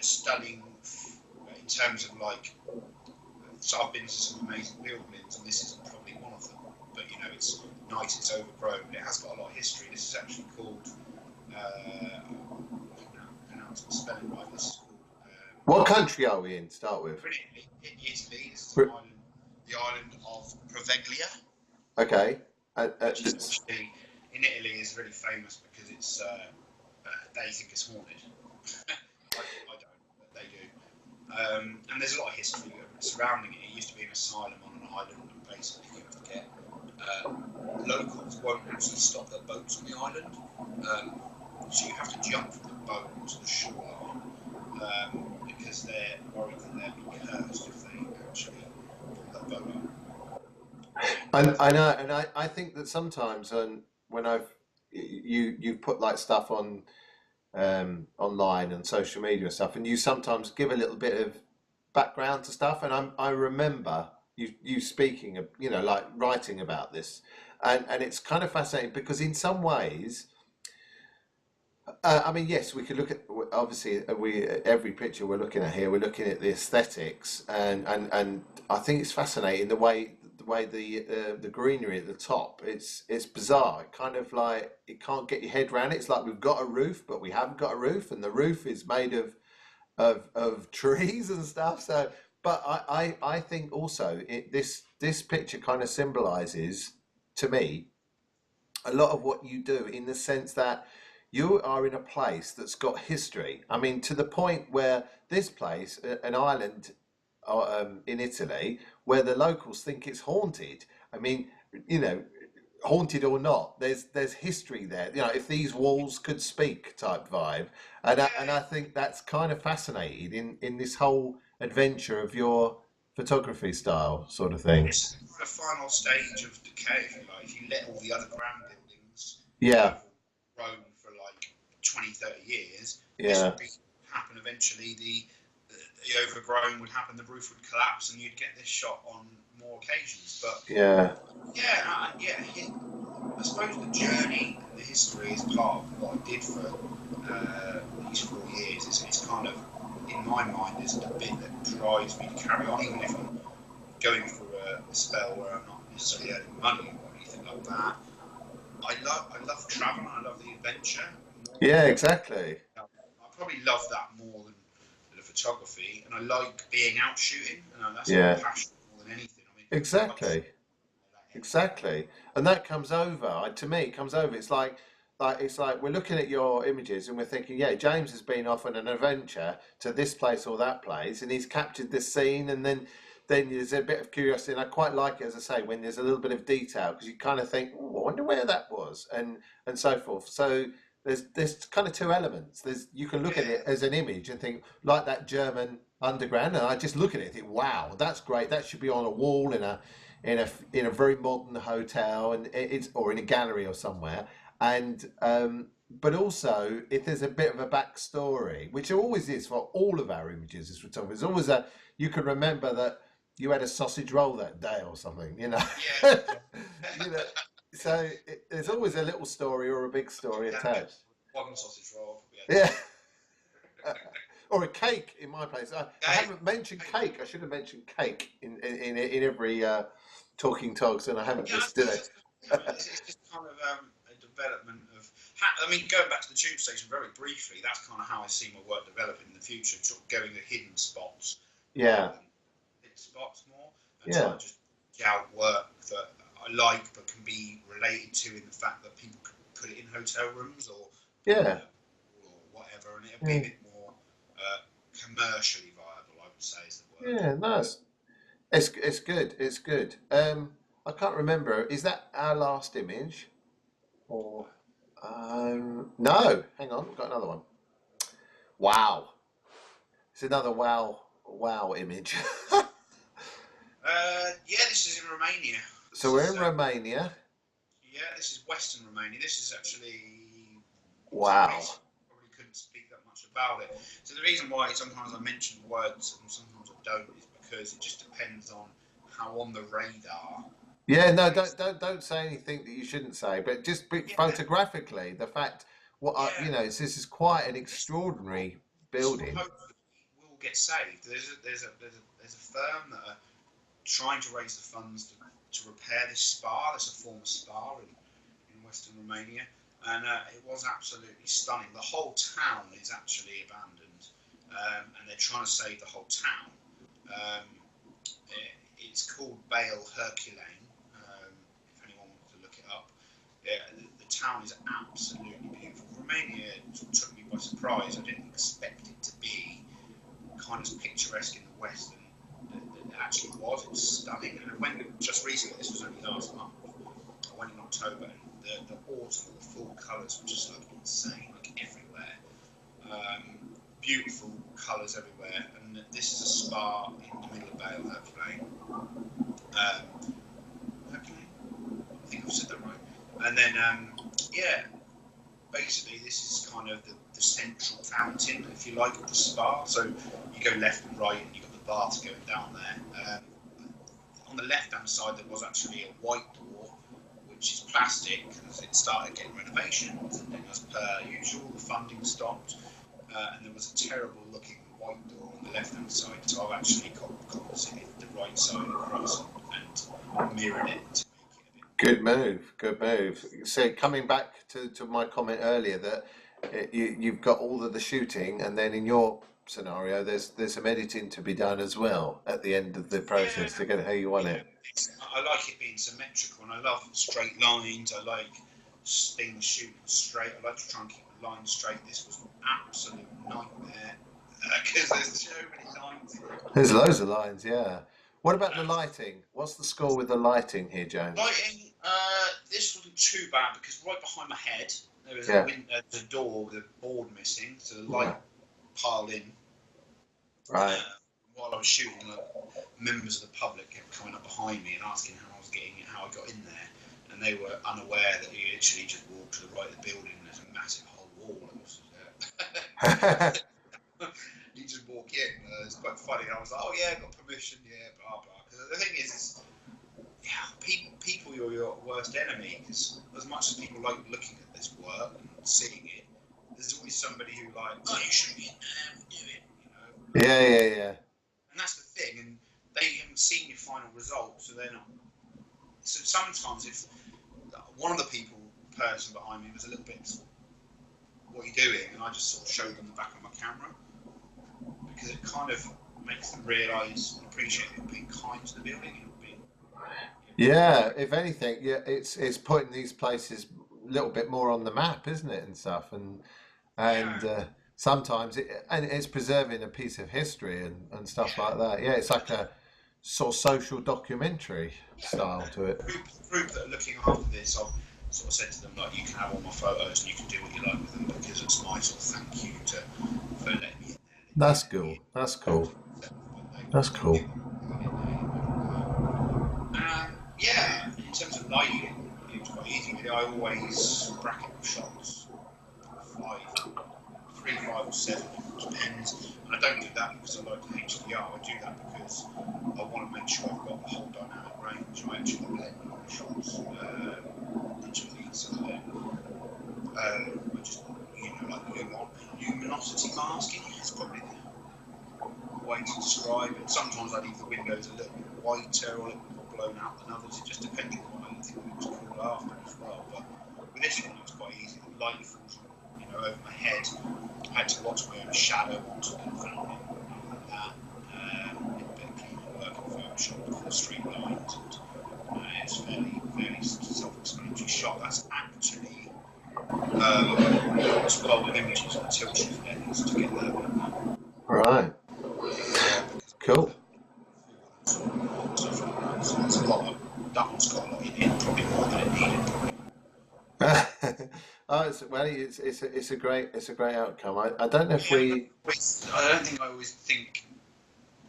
stunning in terms of like. So I've been to some amazing buildings, and this isn't probably one of them. But you know, it's nice, it's overgrown, it has got a lot of history. This is actually called. I can't pronounce the spelling right. This is called. What country are we in to start with? In Italy, this is an island, the island of Proveglia. Okay. Which is actually, in Italy, is really famous because it's they think it's haunted. I don't, but they do. And there's a lot of history surrounding it. It used to be an asylum on an island, and basically you have to get locals won't actually stop their boats on the island, so you have to jump from the boat to the shoreline because they're worried that they'll be cursed if they actually pull their boat up. I know, and I think that sometimes when you've put like stuff on online and social media and stuff, and you sometimes give a little bit of background to stuff, and I remember you speaking of, you know, like writing about this, and it's kind of fascinating because in some ways, I mean, yes, we could look at, obviously every picture we're looking at here, we're looking at the aesthetics, and I think it's fascinating the way the greenery at the top. It's bizarre. It kind of like you can't get your head around it. It's like we've got a roof, but we haven't got a roof, and the roof is made of trees and stuff. So, but I think also this picture kind of symbolizes to me a lot of what you do, in the sense that you are in a place that's got history. I mean, to the point where this place, an island in Italy, where the locals think it's haunted. I mean, you know, haunted or not, there's history there. You know, if these walls could speak, type vibe, and I think that's kind of fascinating in this whole adventure of your photography style, sort of thing. It's the final stage of decay, if you like. If you let all the other grand buildings Yeah, grown for like 20, 30 years, this yeah, would happen eventually. The overgrown would happen, the roof would collapse, and you'd get this shot on more occasions. But yeah, I suppose the journey and the history is part of what I did for these 4 years. It's kind of, in my mind, is the bit that drives me to carry on, even if I'm going through a spell where I'm not necessarily earning money or anything like that. I love travel, and I love the adventure more. yeah, exactly. I probably love that more than the photography, and I like being out shooting, and that's my Yeah, passion more than anything. I mean, I love exactly. shooting that anyway. Exactly, and that comes over. To me, it comes over. It's like we're looking at your images and we're thinking, yeah, James has been off on an adventure to this place or that place, and he's captured this scene, and then there's a bit of curiosity, and I quite like it, as I say, when there's a little bit of detail, because you kind of think, oh, I wonder where that was, and so forth. So there's kind of two elements. You can look at Yeah, it as an image and think like that German underground, and I just look at it and think, wow, that's great. That should be on a wall in a very modern hotel, and it's or in a gallery or somewhere. And but also, if there's a bit of a backstory, which there always is for all of our images as photographers, there's always you can remember that you had a sausage roll that day or something, you know. yeah. You know, so there's always a little story or a big story Yeah, attached. one sausage roll. Yeah, Yeah. two. Or a cake in my place. I Hey, haven't mentioned cake. I should have mentioned cake in every Talking Togs, and I haven't yeah, this today. it's just kind of a development of. I mean, going back to the tube station very briefly, that's kind of how I see my work developing in the future. Sort of going to hidden spots rather Yeah, than hit spots more, and yeah, trying to just get out work that I like but can be related to in the fact that people can put it in hotel rooms or put it in yeah, or whatever, and it'll be a yeah, bit more commercially viable, I would say, is the word. yeah. Nice. It's good. It's good. I can't remember. Is that our last image? Or no? Hang on, we've got another one. Wow, it's another wow image. Yeah, this is in Romania. So This we're is in Romania. yeah, this is Western Romania. This is actually it's Wow. amazing. Probably couldn't speak that much about it. So the reason why sometimes I mention words and sometimes I don't is because it just depends on how on the radar Yeah, the no, place. don't say anything that you shouldn't say, but just Yeah, photographically, the fact Yeah, this is quite an extraordinary this will building. hopefully will get saved. There's a firm that are trying to raise the funds to repair this spa. There's a former spa in Western Romania, and it was absolutely stunning. The whole town is actually abandoned, and they're trying to save the whole town. Um, it's called Bale Herculane, if anyone wants to look it up. Yeah, the town is absolutely beautiful. Romania sort of took me by surprise. I didn't expect it to be kind of picturesque in the West, and it actually was. It was stunning. And I went just recently, this was only last month, I went in October, and the autumn, the full colours were just like insane, like everywhere. Beautiful colours everywhere, and this is a spa in the middle of Bale Herculane. Herculane? I think I've said that right. And then, yeah, basically this is kind of the central fountain, if you like, of the spa. So you go left and right, and you've got the baths going down there. On the left-hand side, there was actually a white door, which is plastic, because it started getting renovations, and then as per usual, the funding stopped, and there was a terrible-looking white door on the left-hand side, so I've actually composited the right side across and mirrored it to make it a bit. Good move, good move. So coming back to my comment earlier that you've got all of the shooting, and then in your scenario, there's some editing to be done as well at the end of the process Yeah, to get it how you want yeah. it. I like it being symmetrical, and I love straight lines. I like being shooting straight. I like to try and keep the line straight. This was an absolute nightmare because there's so many lines here. There's loads of lines, yeah. What about the lighting? What's the score with the lighting here, James? Lighting, this wasn't too bad because right behind my head there was Yeah, the door with a board missing, so the light right, piled in. right. Uh, while I was shooting, like, members of the public kept coming up behind me and asking how I got in there, and they were unaware that you literally just walk to the right of the building and there's a massive whole wall. It was, you just walk in. It's quite funny. I was like, oh yeah, I got permission, yeah, blah blah. Because the thing is yeah, people are your worst enemy. Because as much as people like looking at this work and seeing it, there's always somebody who like, oh, you should be in there, we'll do it, you know. Yeah, yeah, yeah. And that's the thing, and they haven't seen your final result, so they're not. So sometimes if one of the person behind me was a little bit, what are you doing? And I just sort of showed them the back of my camera, because it kind of makes them realise and appreciate that being kind to the building and being. Yeah, if anything, yeah, it's putting these places a little bit more on the map, isn't it, and stuff, and Yeah, sometimes it's preserving a piece of history and stuff yeah. like that. Yeah, it's like a sort of social documentary Yeah. style to it. Group that are looking after this, I've sort of said to them, like, you can have all my photos and you can do what you like with them, because it's my sort of thank you for letting me in there. That's cool. That's cool. That's cool. Yeah, in terms of lighting, it was quite easy. I always bracket the shots 3, 5, or 7, it depends. And I don't do that because I like the HDR. I do that because I want to make sure I've got the whole dynamic range. I actually blend my shots digitally, so that I just, like luminosity masking is probably the way to describe it. Sometimes I leave the windows a little bit whiter or a little more blown out than others. It just depends on what I think it was cool after as well. But with this one, it was quite easy. The light falls, over my head. I had to watch my own shadow onto the front of it, like that. A bit of cleaning work in Photoshop for straight lines, and it's fairly self-explanatory shot. That's actually well with images and tilt shift lens to get that one. Right. Cool. Stuff like that. So there's a lot of that one's got a lot in it, probably more than it needed. Oh, it's a great outcome. I don't know if Yeah, we. I don't think I always think.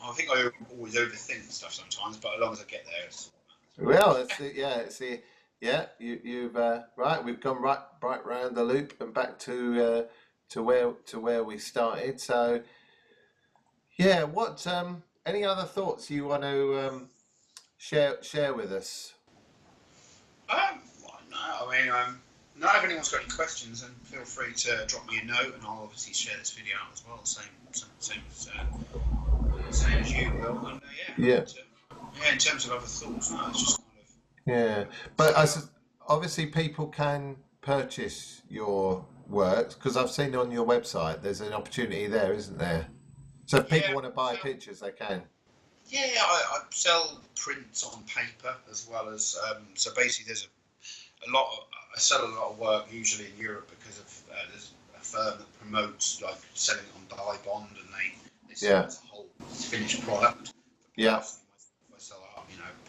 I think I always overthink stuff sometimes, but as long as I get there, it's. Well, you've right. We've gone right round the loop and back to where we started. So yeah, what any other thoughts you want to share with us? No, I mean, Now, if anyone's got any questions, then feel free to drop me a note, and I'll obviously share this video out as well. Same as you will. And Yeah. In terms of other thoughts, no, it's just kind of. Yeah, but obviously people can purchase your works because I've seen on your website there's an opportunity there, isn't there? So if people want to buy pictures, they can. Yeah, I sell prints on paper as well as so basically there's I sell a lot of work usually in Europe because of there's a firm that promotes like selling it on dye bond, and they sell it as a whole finished product. Yeah. I sell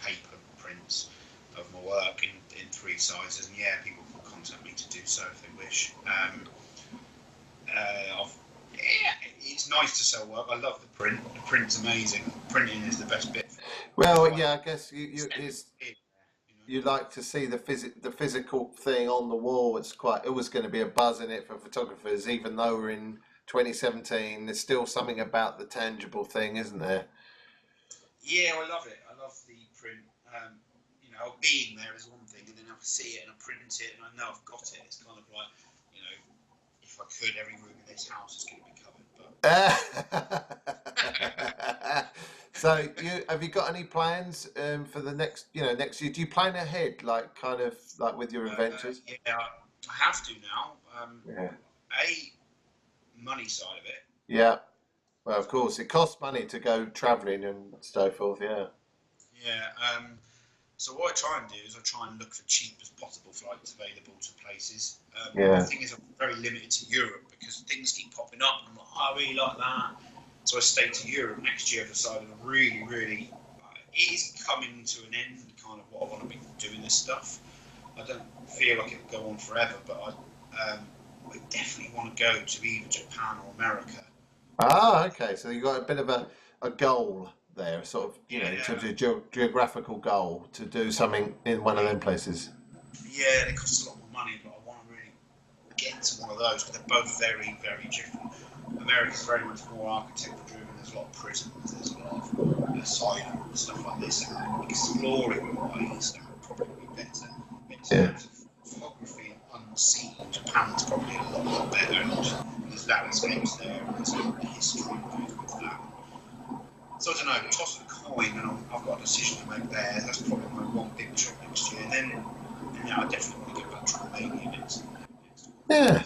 paper prints of my work in 3 sizes, and people can contact me to do so if they wish. It's nice to sell work. I love the print. The print's amazing. Printing is the best bit. Well, yeah, I guess you like to see the physical thing on the wall. It's always going to be a buzz in it for photographers, even though we're in 2017. There's still something about the tangible thing, isn't there? Yeah, I love it. I love the print. Being there is one thing, and then I see it and I print it, and I know I've got it. It's kind of like, if I could, every room in this house is going to be covered. But so, have you got any plans for the next year? Do you plan ahead, like with your adventures? Yeah, I have to now. Money side of it. Yeah. Well, of course, it costs money to go travelling and so forth. Yeah. Yeah. So what I try and do is I try and look for cheap as possible flights available to places. The thing is, I'm very limited to Europe because things keep popping up, and I'm like, I really like that. So I stay to Europe. Next year I've decided I really, it is coming to an end, kind of what I want to be doing this stuff. I don't feel like it'll go on forever, but I definitely want to go to either Japan or America. Ah, okay. So you've got a bit of a goal there, sort of, in terms of geographical goal to do something in one of them places. Yeah, it costs a lot more money, but I want to really get to one of those because they're both very, very different. America's very much more architecture driven. There's a lot of prisons, there's a lot of asylum and stuff like this. And exploring wise, that would probably be better. But in terms of photography and unseen, Japan's probably a lot better. And there's landscapes there, and there's a history that goes with that. So I don't know, toss of the coin, and I've got a decision to make there. That's probably my one big trip next year. And then I definitely want to go back to Romania next. Yeah,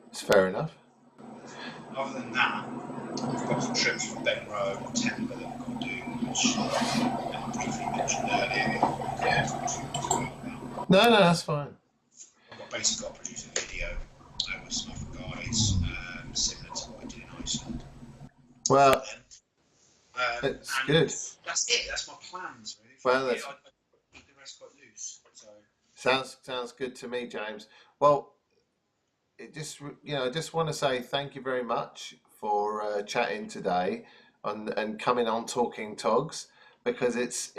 it's fair enough. Other than that, I've got some trips from Ben Road and Temper that I've got to do, which I briefly mentioned earlier. No, that's fine. I've basically got to produce a video with some other guys, similar to what I did in Iceland. Well, it's good. That's it. That's my plans, really. Well, I keep the rest quite loose. So. Sounds good to me, James. Well, I just want to say thank you very much for chatting today and coming on Talking Togs, because it's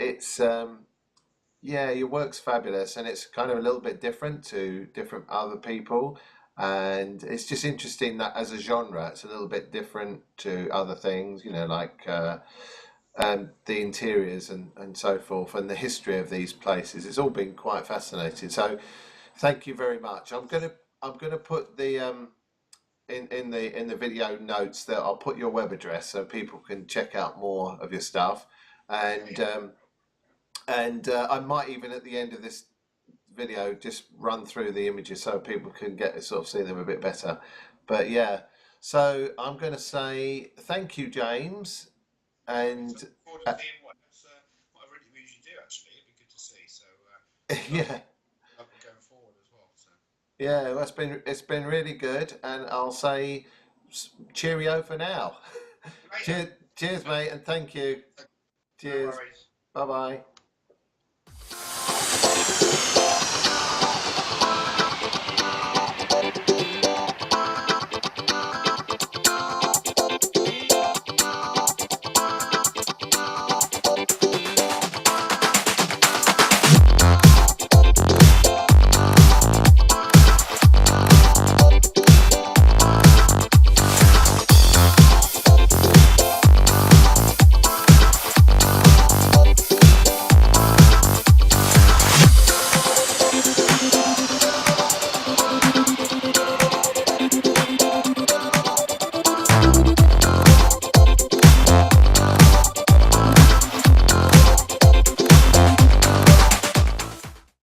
your work's fabulous, and it's kind of a little bit different to different other people, and it's just interesting that as a genre it's a little bit different to other things, like the interiors and so forth, and the history of these places. It's all been quite fascinating. So thank you very much. I'm gonna put the in the video notes that I'll put your web address so people can check out more of your stuff, and I might even at the end of this video just run through the images so people can get to sort of see them a bit better. But yeah, so I'm going to say thank you, James, and whatever interviews you do, actually, it'd be good to see. So yeah. Going forward as well. So. Yeah, well, it's been really good, and I'll say cheerio for now. Cheers, mate, and thank you. Cheers. No Bye bye.